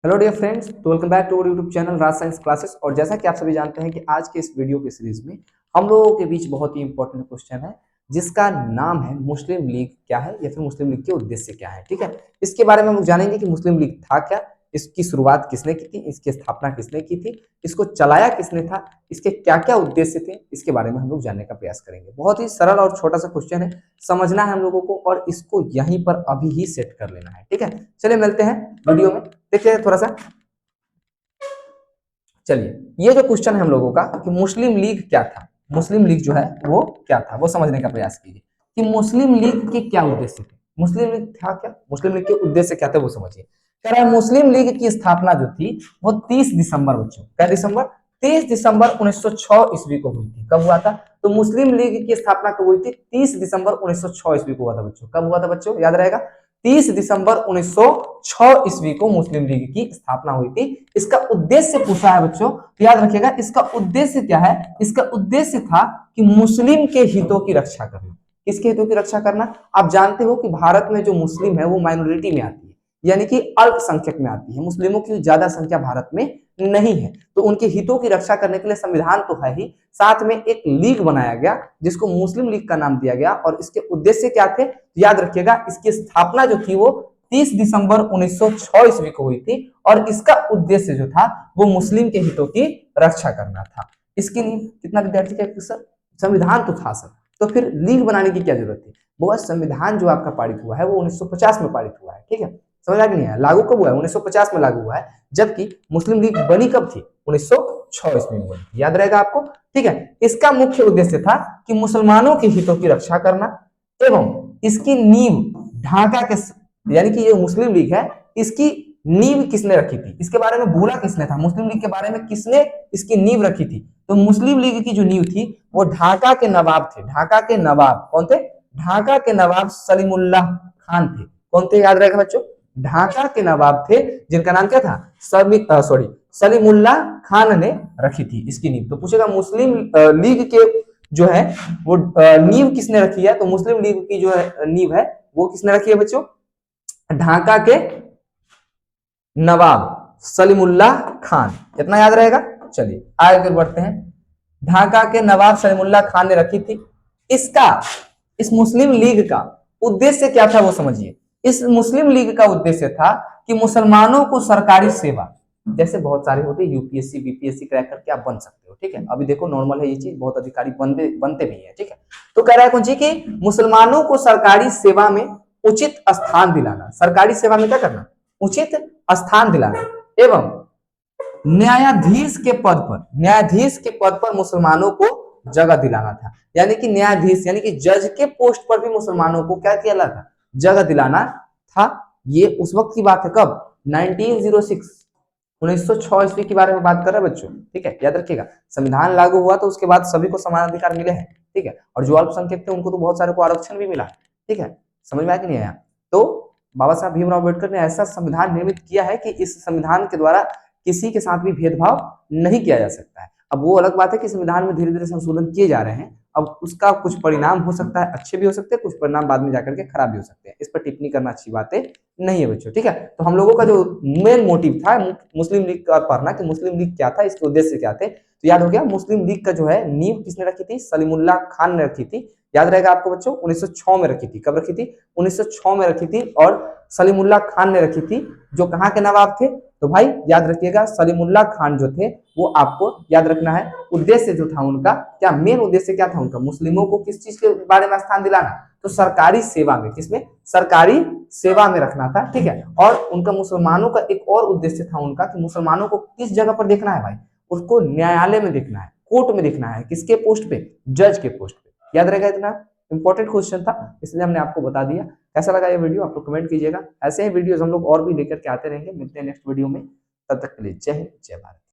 Hello dear friends, तो welcome back to our YouTube channel Raj science classes. और जैसा कि आप सभी जानते हैं कि आज के इस वीडियो की सीरीज में हम लोगों के बीच बहुत ही इंपॉर्टेंट क्वेश्चन है जिसका नाम है मुस्लिम लीग क्या है या फिर मुस्लिम लीग के उद्देश्य क्या है। ठीक है, इसके बारे में हम लोग जानेंगे कि मुस्लिम लीग था क्या, इसकी शुरुआत किसने की थी, इसकी स्थापना किसने की थी, इसको चलाया किसने था, इसके क्या क्या उद्देश्य थे, इसके बारे में हम लोग जानने का प्रयास करेंगे। बहुत ही सरल और छोटा सा क्वेश्चन है, समझना है हम लोगों को और इसको यहीं पर अभी ही सेट कर लेना है। ठीक है, चलिए मिलते हैं वीडियो में, देखते हैं थोड़ा सा। चलिए, ये जो क्वेश्चन है हम लोगों का कि मुस्लिम लीग क्या था, मुस्लिम लीग जो है वो क्या था, वो समझने का प्रयास कीजिए कि मुस्लिम लीग के क्या उद्देश्य थे। मुस्लिम लीग था क्या, मुस्लिम लीग के उद्देश्य क्या थे वो समझिए। कह रहा है मुस्लिम लीग की स्थापना जो थी वो 30 दिसंबर, बच्चों क्या दिसंबर, 30 दिसंबर 1906 ईस्वी को हुई थी। कब हुआ था? तो मुस्लिम लीग की स्थापना कब हुई थी? 30 दिसंबर 1906 ईस्वी को हुआ था बच्चों। कब हुआ था बच्चों, याद रहेगा? 30 दिसंबर 1906 ईस्वी को मुस्लिम लीग की स्थापना हुई थी। इसका उद्देश्य पूछा है बच्चों, तो याद रखिएगा इसका उद्देश्य क्या है। इसका उद्देश्य था कि मुस्लिम के हितों की रक्षा करना। किसके हितों की रक्षा करना? आप जानते हो कि भारत में जो मुस्लिम है वो माइनॉरिटी में आती है, यानी कि अल्पसंख्यक में आती है। मुस्लिमों की ज्यादा संख्या भारत में नहीं है, तो उनके हितों की रक्षा करने के लिए संविधान तो है ही, साथ में एक लीग बनाया गया जिसको मुस्लिम लीग का नाम दिया गया। और इसके उद्देश्य क्या थे? याद रखिएगा, इसकी स्थापना जो थी वो 30 दिसंबर 1906 ईस्वी को हुई थी और इसका उद्देश्य जो था वो मुस्लिम के हितों की रक्षा करना था। इसके लिए कितना विद्यार्थी का सर, संविधान तो था सर, तो फिर लीग बनाने की क्या जरूरत थी? वो संविधान जो आपका पारित हुआ है वो 1950 में पारित हुआ है। ठीक है, समझ आ नहीं है, लागू कब हुआ है? 1950 में लागू हुआ है, जबकि मुस्लिम लीग बनी कब थी? 1906 ईस्वी में बनी। याद रहेगा आपको। ठीक है, इसका मुख्य उद्देश्य था कि मुसलमानों के हितों की रक्षा करना एवं इसकी नींव ढाका के, यानी कि ये मुस्लिम लीग है, इसकी नींव किसने रखी थी, इसके बारे में बोला किसने था, मुस्लिम लीग के बारे में किसने इसकी नींव रखी थी? तो मुस्लिम लीग की जो नींव थी वो ढाका के नवाब थे। ढाका के नवाब कौन थे? ढाका के नवाब सलीमुल्लाह खान थे। कौन थे, याद रहेगा बच्चों? ढाका के नवाब थे जिनका नाम क्या था? सलीमुल्लाह खान ने रखी थी इसकी नींव। तो पूछेगा मुस्लिम लीग के जो है वो नींव किसने रखी है? तो मुस्लिम लीग की जो है नींव है वो किसने रखी है बच्चों? ढाका के नवाब सलीमुल्लाह खान। इतना याद रहेगा। चलिए आगे बढ़ते हैं। ढाका के नवाब सलीमुल्लाह खान ने रखी थी। इसका, इस मुस्लिम लीग का उद्देश्य क्या था वो समझिए। इस मुस्लिम लीग का उद्देश्य था कि मुसलमानों को सरकारी सेवा, जैसे बहुत सारे होते हैं यूपीएससी बीपीएससी क्रैक करके आप बन सकते हो। ठीक है, अभी देखो नॉर्मल है ये चीज, बहुत अधिकारी बनते भी है। ठीक है, तो कह रहा है कौन जी कि मुसलमानों को सरकारी सेवा में उचित स्थान दिलाना। सरकारी सेवा में क्या करना? उचित स्थान दिलाना एवं न्यायाधीश के पद पर, न्यायाधीश के पद पर मुसलमानों को जगह दिलाना था। यानी कि न्यायाधीश यानी कि जज के पोस्ट पर भी मुसलमानों को क्या किया था? जगह दिलाना था। ये उस वक्त की बात है, कब? 1906, 1906 ईस्वी के बारे में बात कर रहे हैं बच्चों। ठीक है, याद रखिएगा, संविधान लागू हुआ तो उसके बाद सभी को समान अधिकार मिले हैं। ठीक है, और जो अल्पसंख्यक थे उनको तो बहुत सारे को आरक्षण भी मिला है। ठीक है, समझ में आया कि नहीं आया? तो बाबा साहब भीमराव अम्बेडकर ने ऐसा संविधान निर्मित किया है कि इस संविधान के द्वारा किसी के साथ भी भेदभाव नहीं किया जा सकता है। अब वो अलग बात है कि संविधान में धीरे धीरे संशोधन किए जा रहे हैं, अब उसका कुछ परिणाम हो सकता है अच्छे भी हो सकते हैं, कुछ परिणाम बाद में जाकर के खराब भी हो सकते हैं। इस पर टिप्पणी करना अच्छी बातें नहीं है बच्चों। ठीक है, तो हम लोगों का जो मेन मोटिव था मुस्लिम लीग का पढ़ना कि मुस्लिम लीग क्या था, इसके उद्देश्य क्या थे, तो याद हो गया। मुस्लिम लीग का जो है नींव किसने रखी थी? सलीमुल्लाह खान ने रखी थी। याद रहेगा आपको बच्चों, 1906 में रखी थी। कब रखी थी? 1906 में रखी थी। और सलीमुल्लाह खान ने रखी थी, जो कहाँ के नवाब थे? तो भाई याद रखिएगा, सलीमुल्लाह खान जो थे वो आपको याद रखना है। उद्देश्य जो था उनका, क्या मेन उद्देश्य क्या था उनका? मुस्लिमों को किस चीज के बारे में स्थान दिलाना? तो सरकारी सेवा में। किसमें? सरकारी सेवा में रखना था। ठीक है, और उनका मुसलमानों का एक और उद्देश्य था उनका कि मुसलमानों को किस जगह पर देखना है भाई? उसको न्यायालय में देखना है, कोर्ट में देखना है। किसके पोस्ट पे? जज के पोस्ट पे। याद रहेगा, इतना इंपॉर्टेंट क्वेश्चन था इसलिए हमने आपको बता दिया। कैसा लगा ये वीडियो आप लोग कमेंट कीजिएगा। ऐसे ही वीडियोस हम लोग और भी लेकर के आते रहेंगे। मिलते हैं नेक्स्ट वीडियो में, तब तक के लिए जय हिंद जय भारत।